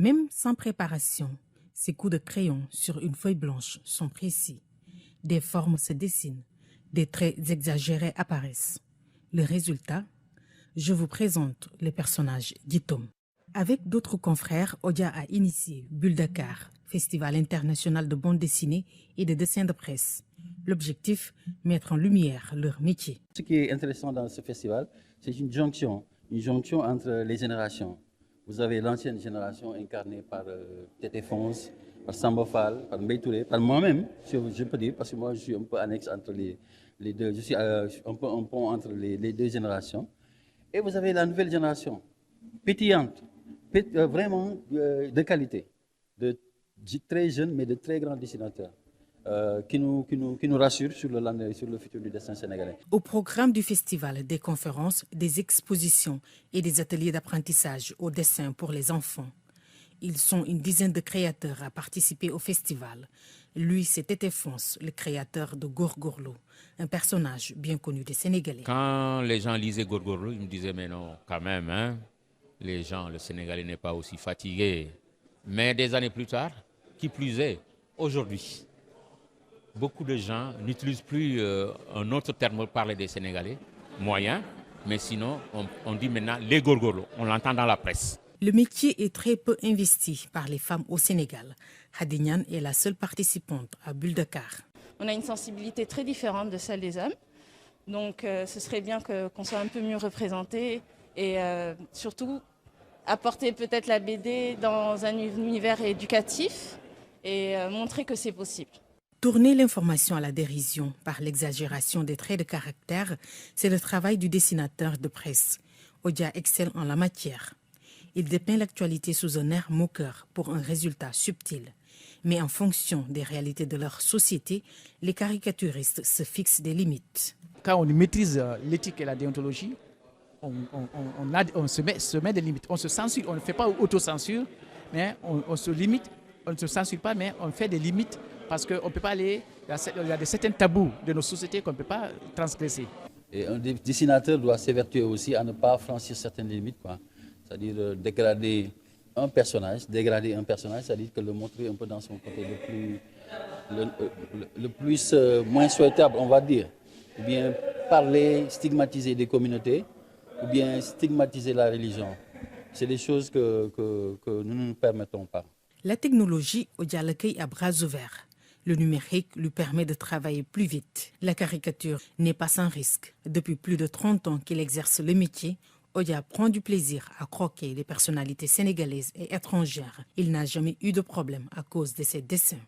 Même sans préparation, ces coups de crayon sur une feuille blanche sont précis. Des formes se dessinent, des traits exagérés apparaissent. Le résultat, je vous présente le personnage d'Itom. Avec d'autres confrères, Odia a initié Bulle Dakar, festival international de bande dessinée et de dessin de presse. L'objectif, mettre en lumière leur métier. Ce qui est intéressant dans ce festival, c'est une jonction entre les générations. Vous avez l'ancienne génération incarnée par Tété Fonce, par Samba Fall, par Mbaye Touré, par moi-même, je peux dire, parce que moi je suis un peu annexe entre les deux, je suis un peu un pont entre les deux générations. Et vous avez la nouvelle génération, pétillante, vraiment de qualité, de très jeunes mais de très grands dessinateurs. Qui nous rassure sur le futur du dessin sénégalais. Au programme du festival, des conférences, des expositions et des ateliers d'apprentissage au dessin pour les enfants. Ils sont une dizaine de créateurs à participer au festival. Lui, c'est Tété Fonce, le créateur de Gorgorlo, un personnage bien connu des Sénégalais. Quand les gens lisaient Gorgorlo, ils me disaient, mais non, quand même, hein, le Sénégalais n'est pas aussi fatigué. Mais des années plus tard, qui plus est, aujourd'hui, beaucoup de gens n'utilisent plus un autre terme pour parler des Sénégalais, moyens, mais sinon, on dit maintenant les Gorgorlo, on l'entend dans la presse. Le métier est très peu investi par les femmes au Sénégal. Hadignan est la seule participante à Bulle Dakar. On a une sensibilité très différente de celle des hommes. Donc ce serait bien qu'on soit un peu mieux représentés et surtout apporter peut-être la BD dans un univers éducatif et montrer que c'est possible. Tourner l'information à la dérision par l'exagération des traits de caractère, c'est le travail du dessinateur de presse. Odia excelle en la matière. Il dépeint l'actualité sous un air moqueur pour un résultat subtil. Mais en fonction des réalités de leur société, les caricaturistes se fixent des limites. Quand on maîtrise l'éthique et la déontologie, on se met des limites. On se censure, on ne fait pas autocensure, mais on se limite. On ne se censure pas, mais on fait des limites parce qu'on ne peut pas aller. Il y a certains tabous de nos sociétés qu'on ne peut pas transgresser. Et un dessinateur doit s'évertuer aussi à ne pas franchir certaines limites, c'est-à-dire dégrader un personnage, c'est-à-dire que le montrer un peu dans son côté le plus moins souhaitable, on va dire. Ou bien parler, stigmatiser des communautés, ou bien stigmatiser la religion. C'est des choses que nous ne nous permettons pas. La technologie, Odia l'accueille à bras ouverts. Le numérique lui permet de travailler plus vite. La caricature n'est pas sans risque. Depuis plus de 30 ans qu'il exerce le métier, Odia prend du plaisir à croquer les personnalités sénégalaises et étrangères. Il n'a jamais eu de problème à cause de ses dessins.